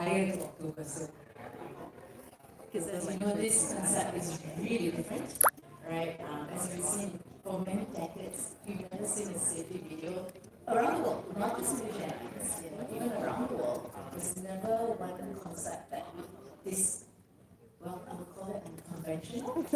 prior to October. So, because as you know, this concept is really different, right? As we've seen for many decades, we've never seen a safety video around the world, not just Malaysia Airlines, even around the world. There's never one concept that this, well, I would call it unconventional.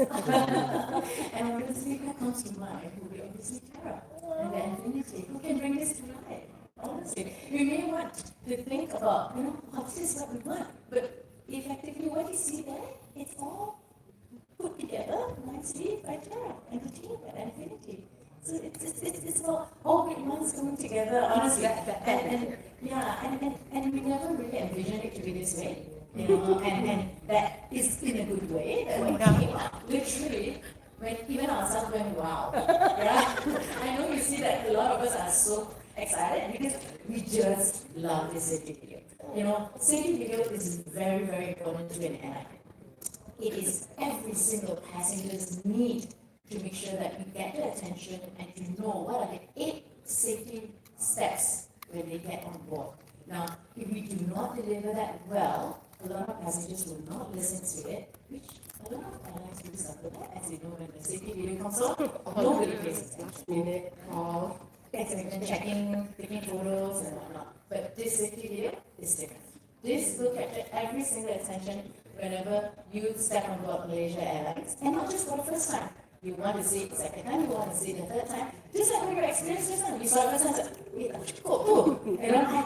And obviously, what comes to mind would be obviously terror and the Enfinite. Who can bring this to life? Honestly, we may want to think about, what is what we want, but effectively, what you see there, it's all put together nicely by terror and the team and Enfinite. So it's about all great minds coming together, honestly. And we never really envisioned it to be this way. And that is in a good way. That when it came out, literally, when even ourselves went, wow. Yeah? I know you see that a lot of us are so excited because we just love this safety video. Safety video is very, very important to an airline. It is every single passenger's need to make sure that you get their attention and to know what are the 8 safety steps when they get on board. Now, if we do not deliver that well, a lot of passengers will not listen to it, which a lot of airlines do suffer that, as you know, when the safety video comes on, nobody pays attention. Minute, call, checking, taking photos and whatnot. But this safety video is different. This will capture every single attention whenever you step on board Malaysia Airlines, and not just for the first time. You want to see it the second time, you want to see it the third time. Just like when you experienced this time, you saw it the first time, wait, I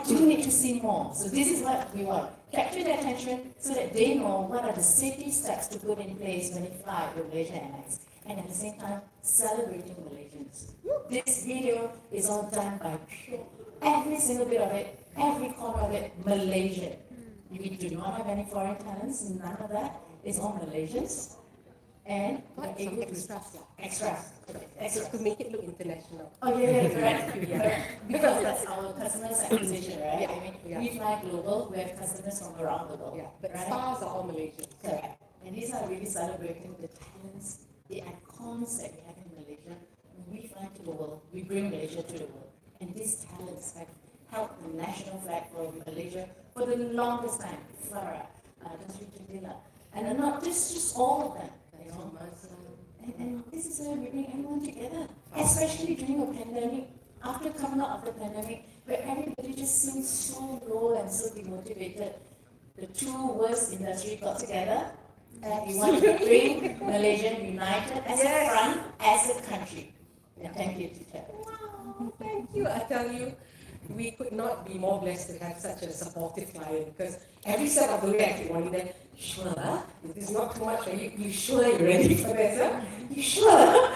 do need to see more. So this is what we want. Capture their attention so that they know what are the safety steps to put in place when they fly with Malaysia Airlines. And at the same time, celebrating Malaysians. This video is all done by pure, every single bit of it, every corner of it, Malaysian. We do not have any foreign talents, none of that. It's all Malaysians. And some extras. Extras. To make it look international. Oh, yeah, correct. Because that's our customers acquisition, right? Yeah. I mean, we fly global, we have customers from around the world. Yeah, but right? stars are all Malaysian. Correct. And these are really celebrating the talents, the icons that we have in Malaysia. When we fly to the world, we bring Malaysia to the world. And these talents have helped the national flag for Malaysia for the longest time. Farah, and not just all of them. And this is where we bring everyone together, especially during a pandemic, after coming out of the pandemic, where everybody just seems so low and so demotivated. The two worst industries got together, and we want to bring Malaysia united as a front, as a country. And thank you, teacher. Wow, thank you. I tell you, we could not be more blessed to have such a supportive client, because every step of the way I keep wondering them, sure, this is not too much for you. You sure you're ready for this? Huh? You sure?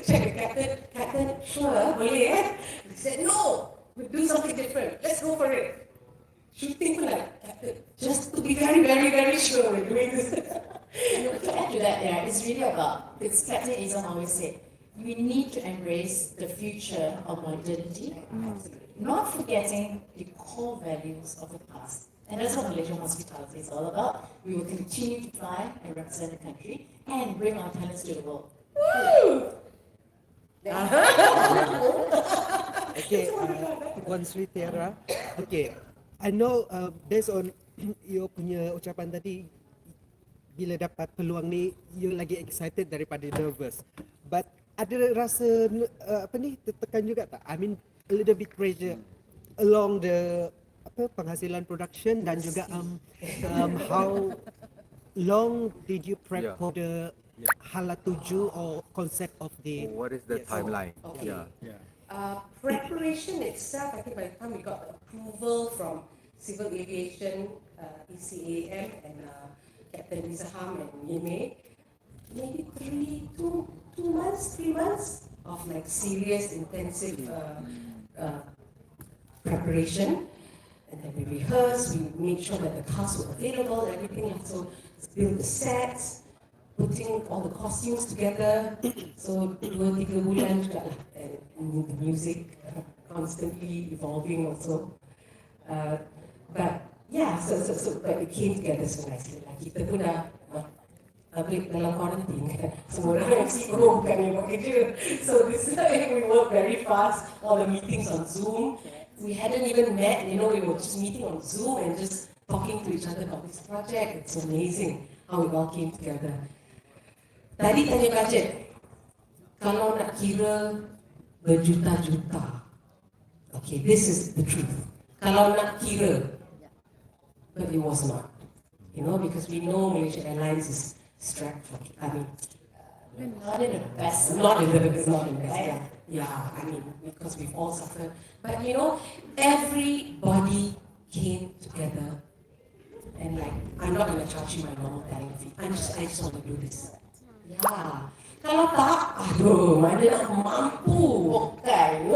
Check the captain, sure, boleh? He said, no, we'll do something different. Let's go for it. Shooting for like, captain, just to be very, very, very sure we're doing this. To add to that, it's really about, it's Captain Azam always said, we need to embrace the future of modernity, not forgetting the core values of the past. And that's what Malaysian hospitality is all about. We will continue to fly and represent the country and bring our talents to the world. Woo! Okay, Puan Sri Tiara. Okay, I know based on your punya ucapan tadi, bila dapat peluang ni, you lagi excited daripada nervous. But ada rasa tertekan juga tak? I mean, a little bit pressure along the penghasilan production dan juga how long did you prep for the Hala Tuju or concept of the what is the timeline? Okay. Preparation itself, I think by the time we got approval from Civil Aviation, ECAM and Captain Nizaham and Yeme, maybe 3 months of like serious intensive preparation. And then we rehearsed, we made sure that the cast were available, everything. So build the sets, putting all the costumes together. So 2-3 bulan juga lah. And the music constantly evolving also. But yeah, so but it came together so nicely. Like kita pun dah dalam quarantine kan. Semua orang mesti bukan yang buat kerja. So this is like we work very fast. All the meetings on Zoom. We hadn't even met, we were just meeting on Zoom and just talking to each other about this project. It's amazing how it all came together. Tadi tanya budget, kalau nak kira berjuta-juta, okay, this is the truth. Kalau nak kira, but it was not. You know, because we know Malaysia Airlines is strapped for, Not in the best. not in the best, yeah, I mean, because we've all suffered. But you know, everybody came together and like, I'm not going to charge you my normal dining fee. I just want to do this. Yeah. Kalau tak, aduh, mana nak mampu. Okay.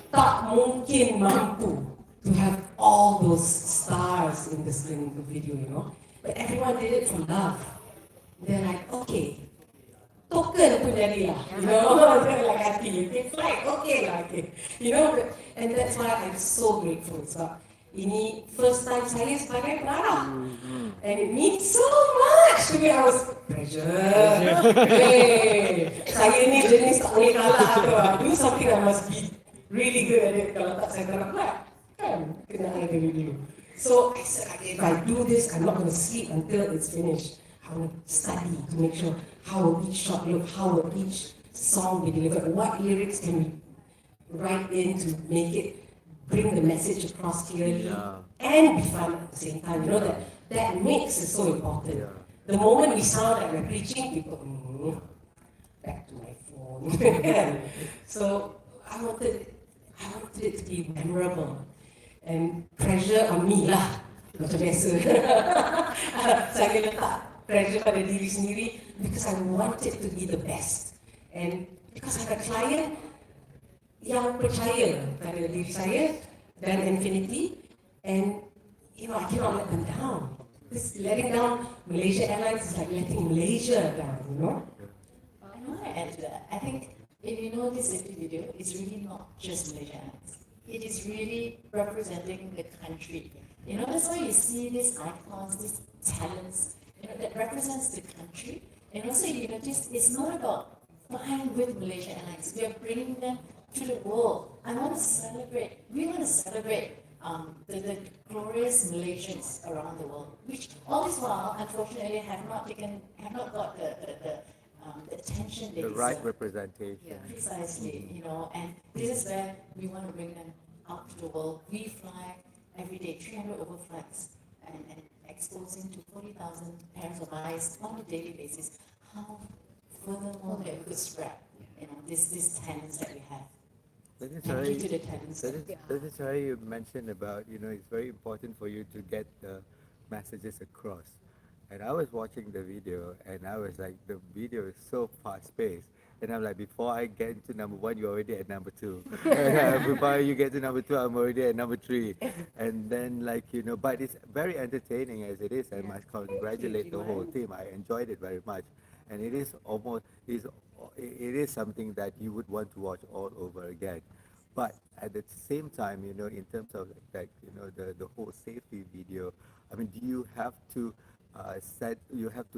Tak mungkin mampu to have all those stars in the video, you know. But everyone did it for love. They're like, okay, token pun jadi lah, you know. They're like happy, it's like, okay lah, okay. You know, and that's why I'm so grateful. So, ini first time saya sebagai pengarah. And it means so much to me. I was pressure. Hey, saya ni jenis tak boleh kalah tu. Do something I must be really good at it. Kalau tak saya tak dapat, kan? Kena ada dulu. So I said, okay, if I do this, I'm not going to sleep until it's finished. I want to study to make sure how will each shot look, how will each song be delivered, what lyrics can we write in to make it bring the message across clearly and be fun at the same time. You know that mix is so important. The moment we sound like we're preaching, people back to my phone. So I wanted it to be memorable and pressure on me lah. Macam biasa. Saya letak pressure pada diri sendiri because I want it to be the best. And because I have a client yang percaya pada diri saya dan Enfinite, and you know, I cannot let them down. This letting down Malaysia Airlines is like letting Malaysia down, you know? I want to add to that. I think if you notice in the video, it's really not just Malaysia Airlines. It is really representing the country. You know, that's why you see these icons, these talents, you know, that represents the country. And also you notice it's not about flying with Malaysia Airlines. We are bringing them to the world. We want to celebrate the glorious Malaysians around the world, which all this while, unfortunately, have not got the attention they The deserve. right representation. Yeah, precisely, you know, and this is where we want to bring them out to the world. We fly every day, 300 overflights, and exposing to 40,000 pairs of eyes on a daily basis. How furthermore that we could spread, you know, these talents that we have. That is Thank why, you to the talents. that is why you mentioned about, you know, it's very important for you to get the messages across. And I was watching the video and I was like, the video is so fast paced. And I'm like, before I get into number one, you're already at number two. And before you get to number two, I'm already at number three. And then like, you know, but it's very entertaining as it is. I must congratulate the whole team. I enjoyed it very much. And it is it is something that you would want to watch all over again. But at the same time, you know, in terms of like, you know, the whole safety video, I mean, do you have to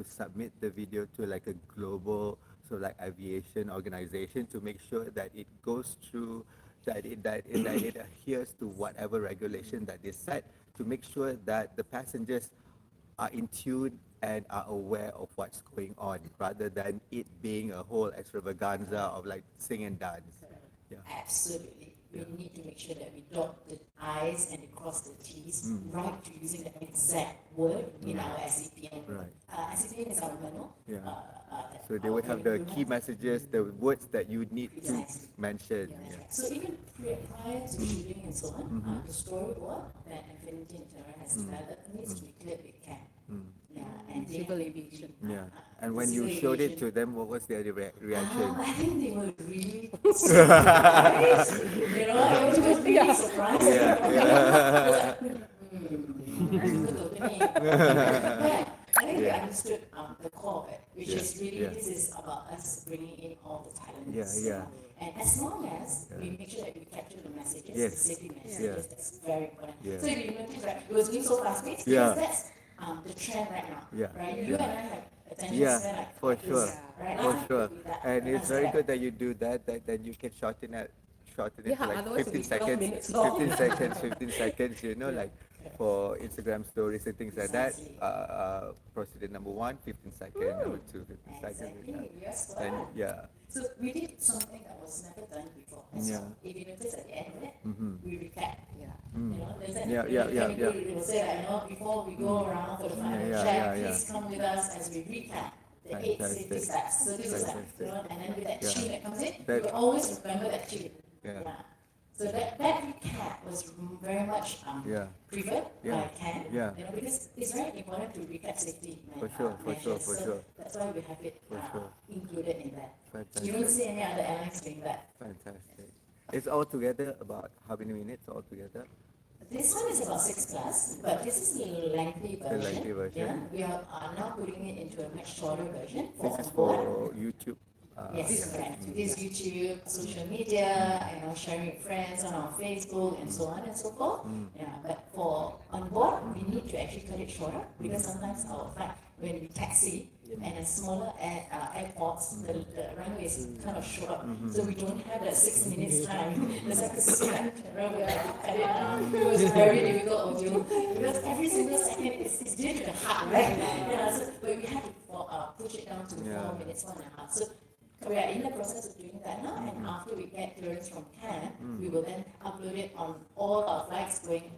submit the video to like a global like aviation organization to make sure that it goes through, that it adheres to whatever regulation that is set, to make sure that the passengers are in tune and are aware of what's going on, rather than it being a whole extravaganza of like sing and dance. Yeah. Absolutely. We need to make sure that we dot the I's and we cross the T's, right to using the exact word in our SCPN. Right. SCPN is our manual. Yeah. So they would have the key messages, the words that you need to Exactly. mention. Yeah, Yeah. so even prior to shooting and so on, the storyboard that Infinity and Terra has developed needs to be clear with CAM. Yeah, and they Civil have- aviation. Yeah. And when you Civil showed it aviation. to them, what was their reaction? I think they were really surprised. You know, it was really surprised. Yeah. But I think they Yeah. understood the core of it, which Yeah, is really, yeah. this is about us bringing in all the talents. Yeah, yeah. And as long as we make sure that we capture the messages, Yes. the safety messages, Yeah. that's very important. Yeah. So if you notice, right, it was doing so fast paced, Yeah. because that's the trend right now. Yeah, Right? You yeah. and I have attention Yeah, span like for this, sure. Right? For Now, sure. with that, And it's that's very that. good that you do that, then you can shorten it Yeah, to like otherwise it'll 15 be 12 seconds, minutes long. 15 seconds, you know, like for Instagram stories and things like that. Precisely. Procedure number 1, 15 seconds, number 2, 15 seconds. Exactly, yes, And correct. yeah, So we did something that was never done before. As Yeah. well. If you notice at the end of it, Mhm. we recap. Yeah. You know, there's that Yeah, yeah, yeah, yeah. it will say that, you know, before we go around for the final Yeah, check, yeah, yeah. please come with us as we recap the 8 safety Fantastic. steps. So this is like, Fantastic. you know, and then with that Yeah. tune that comes in, That- you always remember that tune. Yeah. So that recap was very much Yeah. preferred Yeah. by Ken, Yeah. you know, because it's very important to recap safety For sure, for sure, measures. for So sure. that's why we have it For sure. included in that. Fantastic. You don't see any other airlines doing that. Fantastic. It's all together about how many minutes altogether? This one is about 6+, but this is the lengthy version. lengthy version. Yeah, we are now putting it into a much shorter version This is onboard. for YouTube. Yes, yeah. correct. It is YouTube, social media, you know, sharing with friends on our Facebook and so on and so forth. Yeah, but for on board, we need to actually cut it shorter because sometimes our flight, when we taxi and in smaller airports, the runway is kind of short, so we don't have that 6 minutes time. There's like a slant runway, I have to cut it down. It was very difficult to do because every single second is dear to the heart, right? Yeah, so, but we had to push it down to Yeah. 4 minutes, 1.5. So we are in the process of doing that now, and after we get clearance from CAN, we will then upload it on all our flights going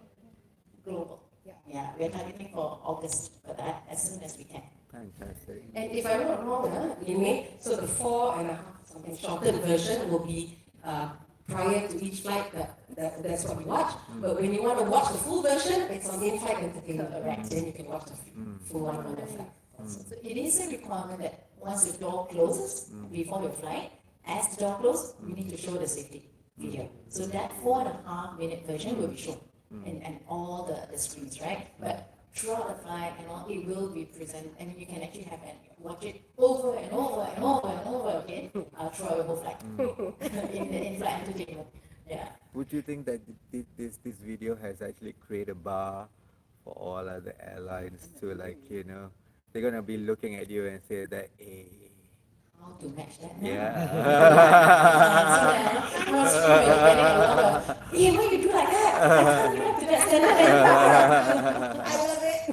global. Yeah, we are targeting for August for that as soon as we can. Fantastic. And if I'm not wrong, Limit, so the 4.5 something shortened version will be prior to each flight. That's what you watch. But when you want to watch the full version, it's on in-flight entertainment. Correct. Then you can watch the full one on the flight. So it is a requirement that once the door closes before your flight, as the door closes, we need to show the safety video. So that 4.5 minute version will be shown and all the screens, right? But throughout the flight and all, it will be presented, and you can actually have and watch it over and over and over and over again throughout your whole flight in the in-flight entertainment. Yeah. Would you think that this video has actually created a bar for all other airlines to, like, you know, they're gonna be looking at you and say that, hey, How to match that? yeah. So that once you're getting a lot of, hey, why you do like that? I can't live up to that standard. I love it.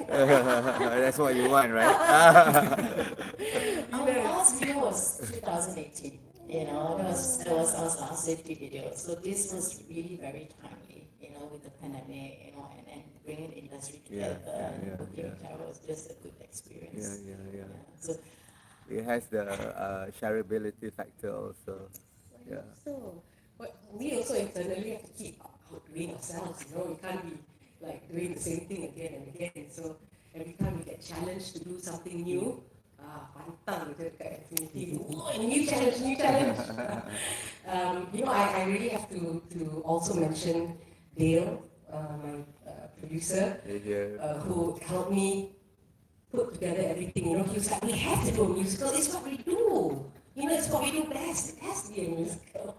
That's what you want, right? Our last video was 2018. You know, that was our last safety video. So this was really very timely. You know, with the pandemic, you know, and bringing the industry Yeah, together yeah, and yeah, booking yeah. travel was just a good experience. Yeah. So It has the shareability factor also. Yeah. So, but we also internally have to keep outdoing ourselves. You know, we can't be like doing the same thing again and again. So every time we get challenged to do something new, pantang gitu dekat Enfinite. Oh, new challenge. You know, I really have to also mention Dale, my producer, who helped me put together everything. You know, he was like, we have to do a musical. It's what we do. You know, it's what we do best. It has to be a musical.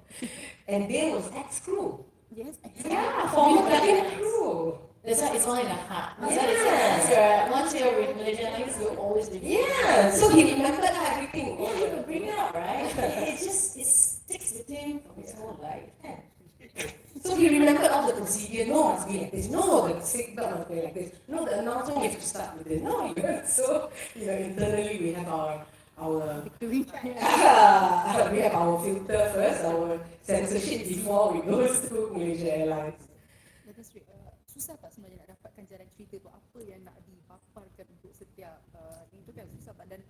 And Dale was ex-crew. yes, Yeah, former cabin crew. that's why it's all in the heart. Yeah. Once you're with Malaysian Airlines, you'll always be. Yeah, so he remembered everything. Yeah, he would bring it up, right? It sticks with him from his whole life. So he remembered all the procedure. No, must be like this. No, the seatbelt must be like this. No, the announcement you have to start with this. No, so you know, internally we have our we have our filter first, our censorship before we go to Malaysia Airlines. That's right. Susah tak sebenarnya nak dapatkan jalan cerita tu apa yang nak dipaparkan untuk setiap itu kan susah tak, dan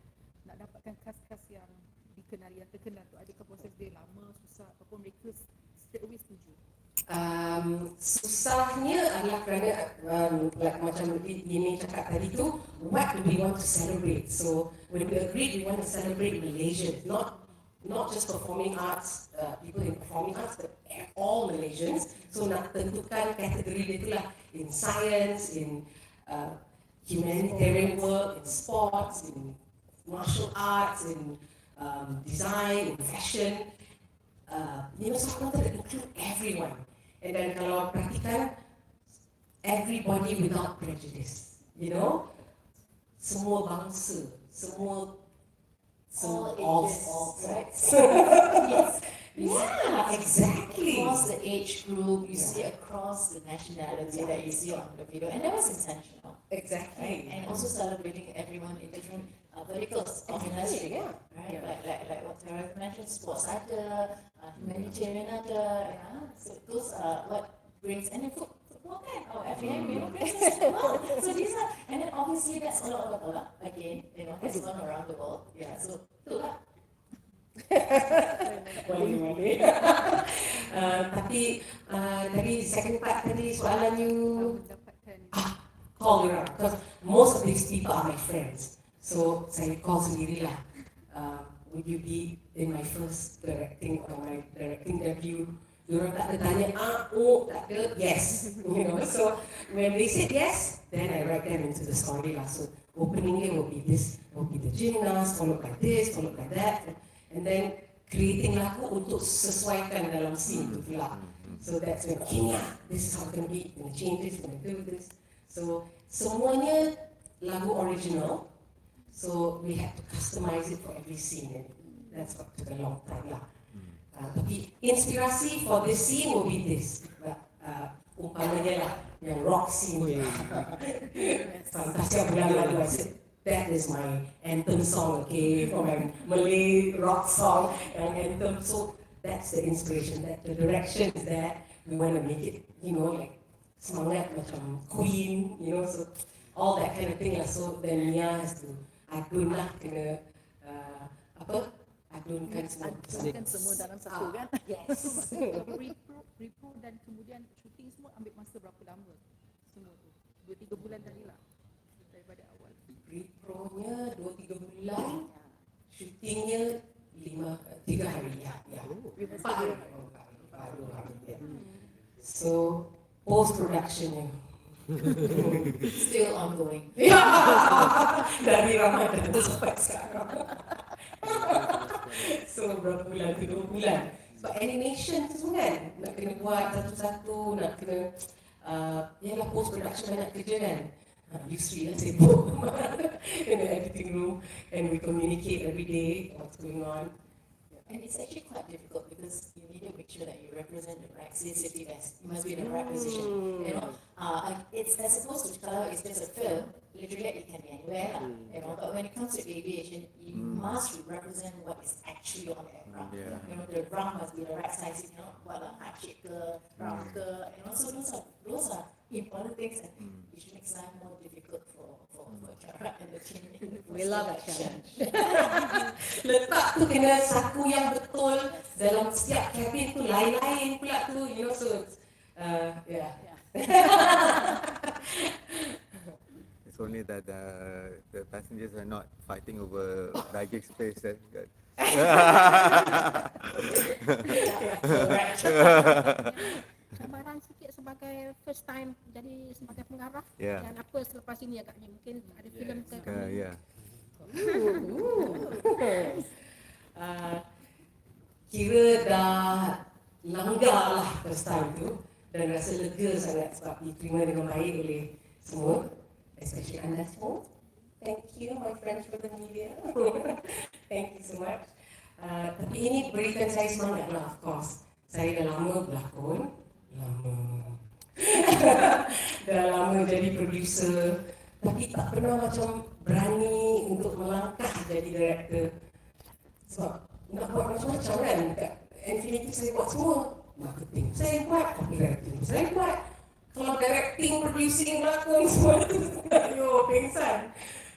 nak dapatkan khas-khas yang dikenali yang terkenal tu, adakah proses dia lama, susah ataupun mereka straight away setuju? Susahnya adalah kerana like macam Dini cakap tadi tu, what do we want to celebrate? So when we agreed we want to celebrate Malaysians, not just performing arts, people in performing arts, but all Malaysians. So nak tentukan kategori dia tu lah, in science, in humanitarian work, in sports, in martial arts, in design, in fashion. You know, so I wanted to include everyone. And then kalau perhatikan, everybody without prejudice. You know, semua bangsa, semua All all ages, all sex. yes. You see Yeah, exactly. across the age group, you see across the nationality that you see on the video, and that was intentional. Exactly. Right? And also celebrating everyone in different verticals of industry. Yeah. Right? Yeah. Like what Tara mentioned, sports ada, humanitarian ada, yeah. So those are what brings, and then football kan, FAM, brings us as well. So these are, and then obviously that's a lot of bola, again, that's gone around the world. Yeah, so itulah. Boleh. Tapi tadi second part tadi soalan you Mendapatkan call around because most of these people are my friends. So saya call sendirilah. Would you be in my first directing or my directing debut? Diorang tak ada tanya tak ada, yes. So when they said yes, then I write them into the story lah. So opening it will be this, will be the gymnast, followed by this, followed by that, and then creating lagu untuk sesuaikan dalam scene tu pula. So that's when, okay yeah, this is how it's going to be, going to change this, going to do this. So semuanya lagu original. So we had to customize it for every scene, and that's what took a long time lah. Tapi inspirasi for this scene will be this. Umpamanya lah, yang rock scene. Fantasia bulan lalu, I said, that is my anthem song, okay, for my Malay rock song, yang anthem. So that's the inspiration, that the direction is that we want to make it, like semangat macam Queen, so all that kind of thing lah. So then Mia has to adun lah, kena adunkan semua. adunkan semua dalam satu kan. Yes. Repro dan kemudian shooting semua ambil masa berapa lama? Semua tu 2-3 bulan tadi lah daripada awal. Repro-nya 2-3 bulan, shootingnya 3 hari ya. 4 hari. So post productionnya Still ongoing. dari Ramadan sampai sekarang. So berapa bulan ke 2 bulan. Sebab animation tu semua kan nak kena buat satu-satu, nak kena yalah post production banyak kerja kan. Yusri lah sibuk in the editing room, and we communicate every day what's going on. And it's actually quite difficult because you need to make sure that you represent the right safety vest. You must be in the right position. It's as opposed to kalau it's just a film, literally it can be anywhere. But when it comes to aviation, you must represent what is actually on the aircraft. The ground must be the right size. What a heart shape ke, round ke. So those are important things, and which makes life more difficult for Chara and the team. We love that challenge. Letak tu kena saku yang betul dalam setiap cabin tu lain-lain pula tu, so yeah. It's only that the passengers are not fighting over baggage space. Gambaran sikit sebagai first time jadi sebagai pengarah dan apa selepas ini agaknya mungkin ada filem ke kami. Kira dah langgar lah first time tu dan rasa lega sangat sebab diterima dengan baik oleh semua, especially anda semua. Thank you my friends for the media. Thank you so much. Tapi ini berikan saya semangat lah, of course. Saya dah lama berlakon, dah lama jadi producer, tapi tak pernah macam berani untuk melangkah jadi director. Sebab nak buat macam-macam kan, dekat Enfinite saya buat semua. Marketing saya buat, copywriting saya buat. Kalau directing, producing, berlakon semua tu, ayo pengsan.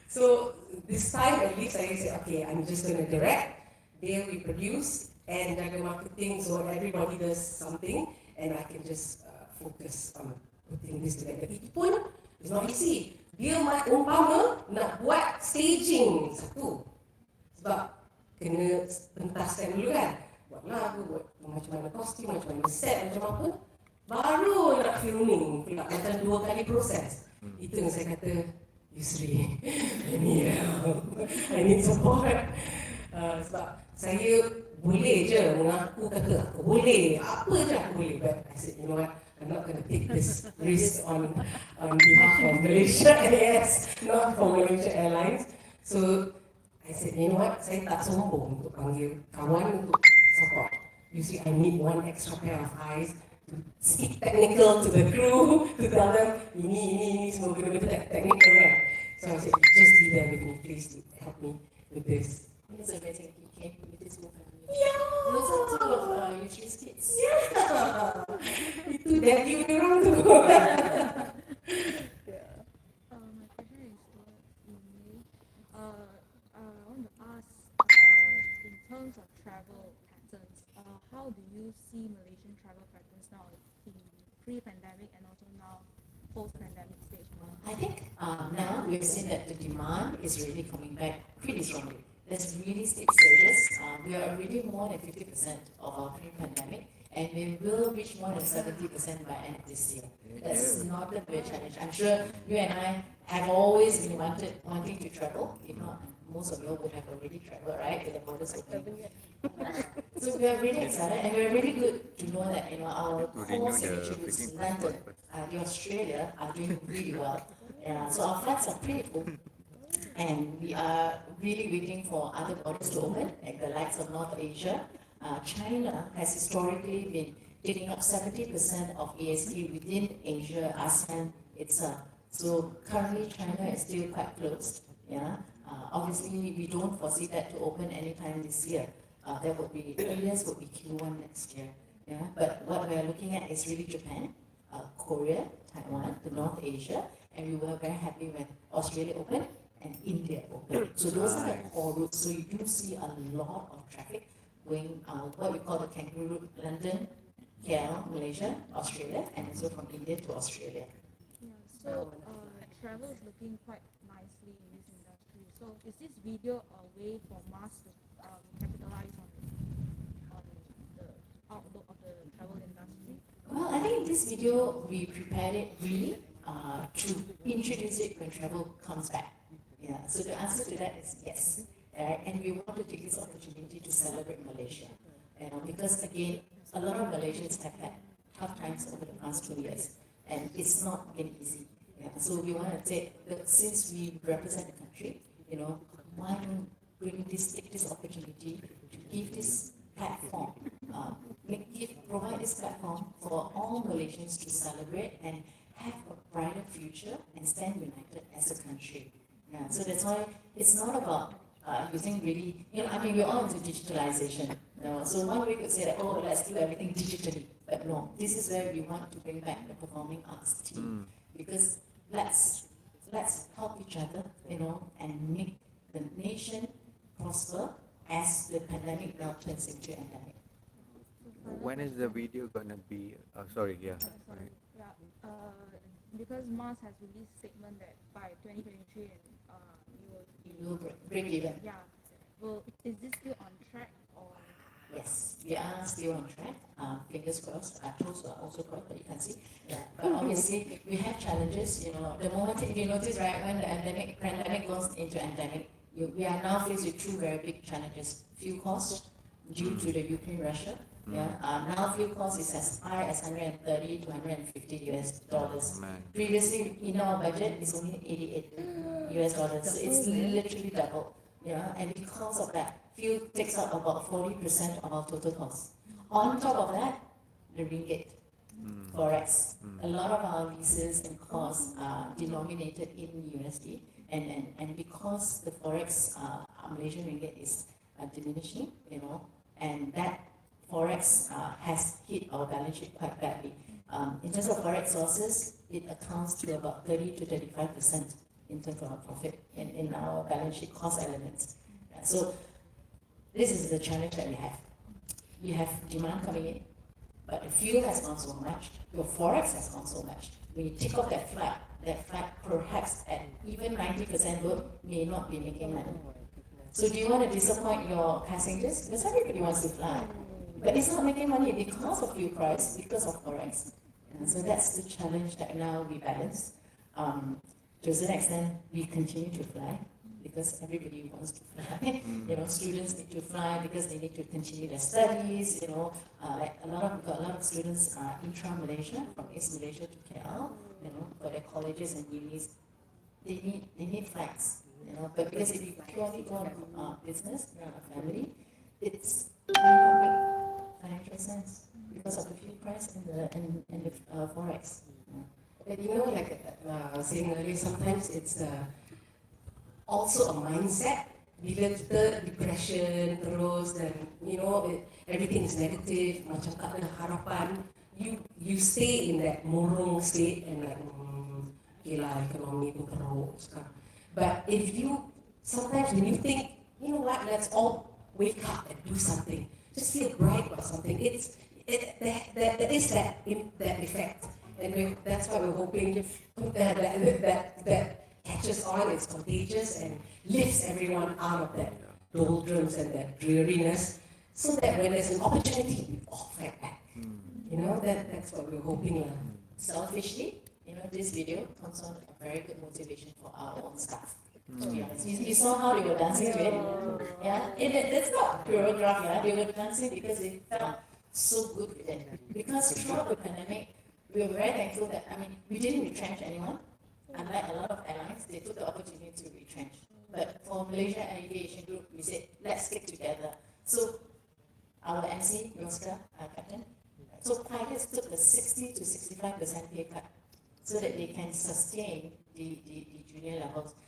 So this time at least saya say, okay, I'm just going to direct, there we produce, and jaga marketing, so everybody does something, and I can just focus on putting this together. Itu pun it's not easy. Dia umpama nak buat staging satu, sebab kena pentaskan dulu kan, buat lagu, buat macam mana kostum, macam mana set, macam apa, baru nak filming pula, macam 2 kali proses. Itu yang saya kata, Yusri, I need support. Sebab saya boleh je mengaku kata aku boleh, apa je aku boleh, but I said, you know what, I'm not going to take this risk on behalf of Malaysia AS, not for Malaysia Airlines. So I said, you know what, saya tak sombong untuk panggil kawan untuk support. Usually I need one extra pair of eyes to speak technical to the crew, to tell them, ini, semua benda-benda technical kan. So I said, just be there with me, please help me with this. It's amazing he came with his whole family. Yeah! Those are two of Yutri's kids. Yeah! Itu daddy punya orang tu. My question is for Amy. I want to ask, in terms of travel patterns, how do you see Malaysian travel patterns now in pre-pandemic and also now post-pandemic stage? I think now we've seen that the demand is really coming back pretty strongly. There's really steep surges. We are already more than 50% of our pre-pandemic, and we will reach more than 70% by end of this year. That's not a big challenge. I'm sure you and I have always been wanting to travel. If not, most of you would have already traveled, right? With the borders open. So we are really excited, and we're really good to know that our core signature routes, London, the Australia, are doing really well. So our flights are pretty full. And we are really waiting for other borders to open, like the likes of North Asia. China has historically been taking up 70% of ASK within Asia, ASEAN itself. So currently China is still quite closed. Obviously, we don't foresee that to open anytime this year. That would be, earliest would be Q1 next year. But what we are looking at is really Japan, Korea, Taiwan, the North Asia, and we were very happy when Australia opened and India open. So those are the core routes. So you do see a lot of traffic going what we call the kangaroo route, London, KL, Malaysia, Australia, and also from India to Australia. So travel is looking quite nicely in this industry. So is this video a way for Mars to capitalize on the outlook of the travel industry? Well, I think this video, we prepared it really to introduce it when travel comes back. So the answer to that is yes. And we want to take this opportunity to celebrate Malaysia. Because again, a lot of Malaysians have had tough times over the past 2 years, and it's not been easy. So we want to take, since we represent the country, why don't take this opportunity to give this platform, provide this platform for all Malaysians to celebrate and have a brighter future and stand united as a country. So that's why it's not about using really, we're all into digitalization. So one way could say that, let's do everything digitally. But no, this is where we want to bring back the performing arts team. Because let's help each other, and make the nation prosper as the pandemic now turns into endemic. When is the video gonna be? Sorry, yeah. Because Mars has released statement that by 2023 You will break even. Well, is this still on track or? Yes, we are still on track. Fingers crossed. Our toes are also crossed, but you can see. But obviously, we have challenges. The moment, if you notice, right, when the pandemic goes into endemic, we are now faced with two very big challenges. Fuel cost due to the Ukraine-Russia. Now fuel cost is as high as 130 to 150 US dollars. Previously, in our budget, it's only 88 US dollars. So it's literally double. And because of that, fuel takes up about 40% of our total cost. On top of that, the ringgit, forex. A lot of our leases and costs are denominated in USD, and because the forex, Malaysian ringgit is diminishing, and that forex has hit our balance sheet quite badly. In terms of forex sources, it accounts to about 30 to 35% in terms of our profit in our balance sheet cost elements. So this is the challenge that we have. We have demand coming in, but the fuel has gone so much, your forex has gone so much. When you take off that flight perhaps at even 90% load may not be making money. So do you want to disappoint your passengers? Because everybody wants to fly. But it's not making money because of fuel price, because of forex. And so that's the challenge that now we balance. To a certain extent, we continue to fly because everybody wants to fly. Students need to fly because they need to continue their studies. We've got a lot of students intra-Malaysia, from East Malaysia to KL. For their colleges and unis, they need flights. But because if you purely go on business, run a family, it's financial sense because of the fuel price and the forex. But you know, like I was saying earlier, sometimes it's also a mindset. Bila kita depression terus dan you know everything is negative, macam tak ada harapan, you stay in that murung state and like okay lah, ekonomi pun teruk sekarang. But if you sometimes when you think, you know what, let's all wake up and do something, just feel bright about something. There is that effect, and that's why we're hoping that catches on, it's contagious and lifts everyone out of that doldrums and that dreariness, so that when there's an opportunity, we all fight back. You know, that's what we're hoping. Selfishly, you know, this video comes on a very good motivation for our own staff. To be honest, you saw how they were dancing to it. Yeah, it's not choreographed. Yeah, they were dancing because they felt so good with it. Because throughout the pandemic, we were very thankful that we didn't retrench anyone. Unlike a lot of airlines, they took the opportunity to retrench. But for Malaysia Aviation Group, we said, let's stick together. So our MC, Yoska, our captain, so pilots took the 60 to 65% pay cut so that they can sustain the junior levels.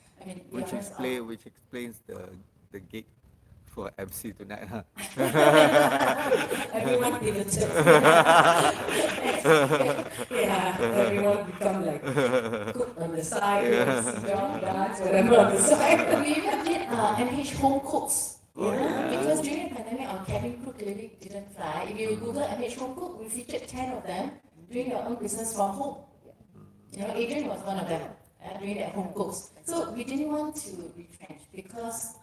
Which explains the gig for MC tonight, huh? Everyone pivoted. Yeah, everyone become like cook on the side, dance, whatever on the side. We even did MH home cooks. Because during the pandemic, our cabin crew clearly didn't fly. If you Google MH home cook, we featured 10 of them doing their own business from home. You know, Adrian was one of them doing their home cooks. So we didn't want to retrench because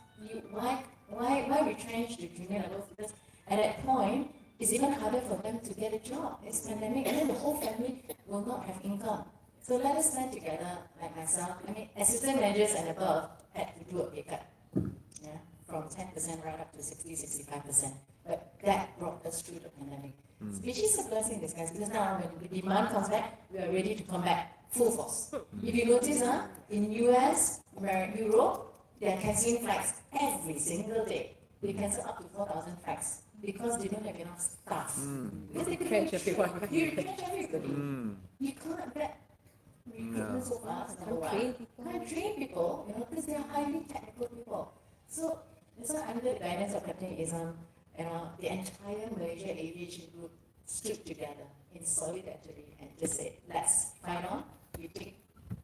why retrench the junior level? Because at that point, it's even harder for them to get a job. It's pandemic, and then the whole family will not have income. So let us stand together, like myself. Assistant managers and above had to do a pay cut. Yeah, from 10% right up to 60-65%. But that brought us through the pandemic, which is a blessing in disguise. Because now, when the demand comes back, we are ready to come back full force. If you notice, in US, Europe, they are cancelling flights every single day. They cancel up to 4,000 flights because they don't have enough staff. Because they retrench everyone. You retrench everybody. You can't get recruitment so fast. Can't train people, you know, because they are highly technical people. So under the guidance of Captain Izam, you know, the entire Malaysia Aviation Group stood together in solidarity and just said, let's fight on. You take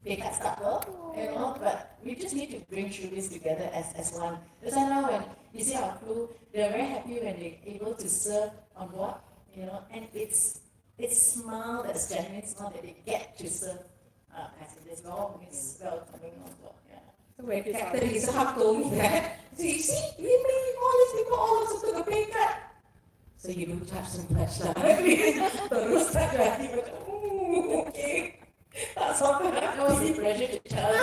pay cut start, you know, but we just need to bring through this together as one. That's why now when you see our crew, they're very happy when they're able to serve on board, you know, and it's smile that's genuine smile that they get to serve passengers. Well, it's welcoming on board. Yeah. So when Captain Ishaq told me that, so you see, we bring all these people all of us took a pay cut. So you don't charge so much lah. Terus tak hati macam, okay. Tak sampai nak No pressure to charge.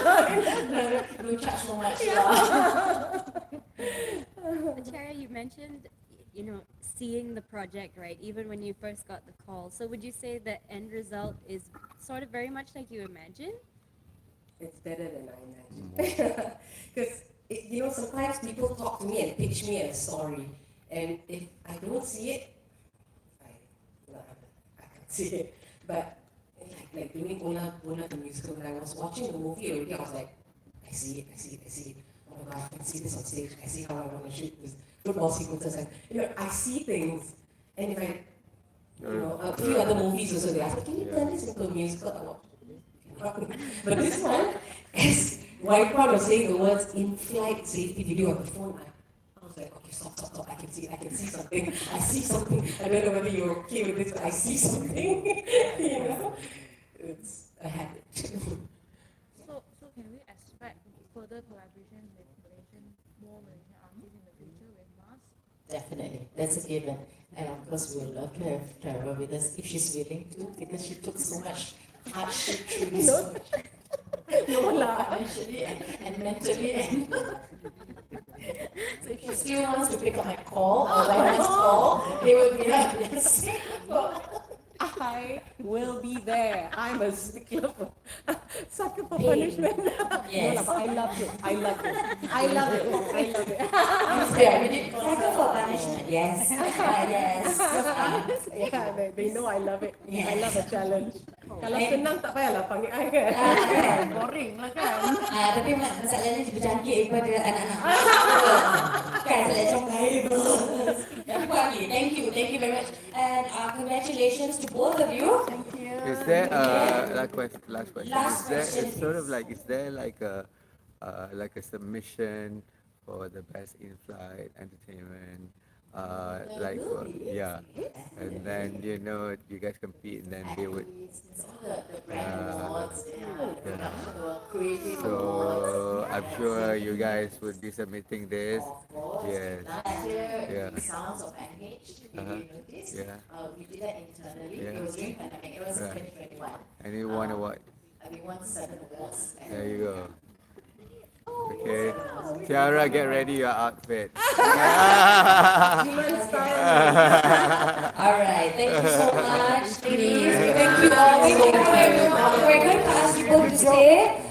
Don't charge so much. Acharya, you mentioned, you know, seeing the project, right, even when you first got the call. So would you say the end result is sort of very much like you imagined? It's better than I imagined. Because, you know, sometimes people talk to me and pitch me a story. And if I don't see it, I can't see it. But like doing Ola the musical, when I was watching the movie already, I was like, I see it. Oh my God, I can see this on stage. I see how I want to shoot this football sequences. And, you know, I see things. And if I, you know, a few other movies also, they ask me, can you turn this into a musical? I watch. But this one, as Wipeout was saying the words in-flight safety video on the phone, I was like, okay, stop. I can see something. I see something. I don't know whether you're okay with this, but I see something. You know? It's a habit. So can we expect further collaboration with more Malaysian artists in the future with Mars? Definitely, that's a given. And of course, we would love to have Trevor with us if she's willing to, because she took so much hardship through this. Financially and mentally. And so if she still wants to pick up my call or Lionel's call, they will be like, yes. I will be there. I'm a stickler for sucker for punishment. Yes. No lah, but I love it. I love it. I love it. I love it. Yeah, we did sucker for punishment. Yes. Yes. Yeah, they know I love it. I love a challenge. Kalau Eh. senang tak payahlah panggil I kan. Boring lah kan. Tapi masalahnya berjangkit daripada anak-anak. Kan saya congkai itu. Tapi thank you very much. And congratulations to both of you. Thank you. Is there last question? Last question, It's sort of like, is there like a submission for the best in-flight entertainment? Like yeah, and then you know you guys compete, and then they would. The brand awards, creative So awards. I'm sure you guys would be submitting this. Of course. Yes. Last year, Yeah. the Sounds of NH, we noticed. Yeah. We did that internally. Yeah. It was during pandemic. It was Right. 2021. And you won a what? We won 7 awards. There you go. Okay, Tiara, get ready your outfit. All right. Thank you so much, ladies. Thank you all. We're going to ask you both to stay.